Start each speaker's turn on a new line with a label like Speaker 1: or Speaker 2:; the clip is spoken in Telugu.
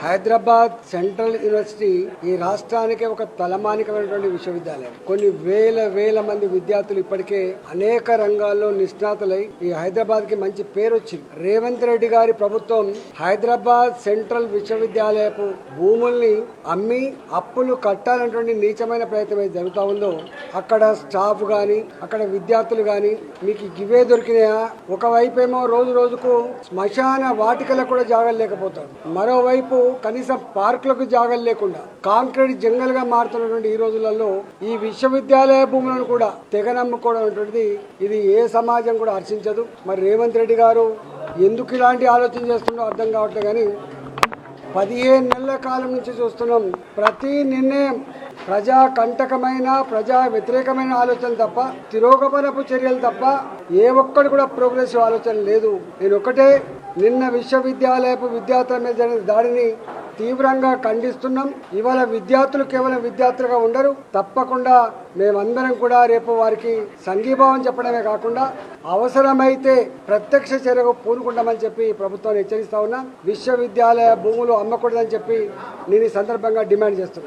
Speaker 1: హైదరాబాద్ సెంట్రల్ యూనివర్సిటీ ఈ రాష్ట్రానికి ఒక తలమానికమైనటువంటి విశ్వవిద్యాలయం. కొన్ని వేల మంది విద్యార్థులు ఇప్పటికే అనేక రంగాల్లో నిష్ణాతులై ఈ హైదరాబాద్ కి మంచి పేరు వచ్చింది. రేవంత్ రెడ్డి గారి ప్రభుత్వం హైదరాబాద్ సెంట్రల్ విశ్వవిద్యాలయపు భూముల్ని అమ్మి అప్పులు కట్టాలనేటువంటి నీచమైన ప్రయత్నం అయితే జరుగుతూ ఉందో, అక్కడ స్టాఫ్ గాని అక్కడ విద్యార్థులు గాని మీకు ఇవే దొరికినాయా? ఒకవైపు ఏమో రోజు రోజుకు శ్మశాన వాటికలకు కూడా జాగాలు లేకపోతారు, మరోవైపు కనీసం పార్కులకు జాగాలు లేకుండా కాంక్రీట్ జంగల్ గా మారుతున్నటువంటి ఈ రోజులలో ఈ విశ్వవిద్యాలయ భూములను కూడా తెగనమ్ముకోవడం అనేటువంటిది ఇది ఏ సమాజం కూడా హర్షించదు. మరి రేవంత్ రెడ్డి గారు ఎందుకు ఇలాంటి ఆలోచన చేస్తుండో అర్థం కావట్లేదు. కానీ 15 నెలల కాలం నుంచి చూస్తున్నాం, ప్రతి నిర్ణయం ప్రజా కంటకమైన ప్రజా వ్యతిరేకమైన ఆలోచన తప్ప, తిరోగమనపు చర్యలు తప్ప ఏ ఒక్కడు కూడా ప్రోగ్రెసివ్ ఆలోచన లేదు. నేను ఒకటే, నిన్న విశ్వవిద్యాలయపు విద్యార్థుల మీద జరిగిన దాడిని తీవ్రంగా ఖండిస్తున్నాం. ఇవాళ విద్యార్థులు కేవలం విద్యార్థులుగా ఉండరు, తప్పకుండా మేమందరం కూడా రేపు వారికి సంఘీభావం చెప్పడమే కాకుండా అవసరమైతే ప్రత్యక్ష చర్యకు పూనుకుంటామని చెప్పి ప్రభుత్వాన్ని హెచ్చరిస్తా ఉన్నా. విశ్వవిద్యాలయ భూములు అమ్మకూడదని చెప్పి నేను ఈ సందర్భంగా డిమాండ్ చేస్తున్నా.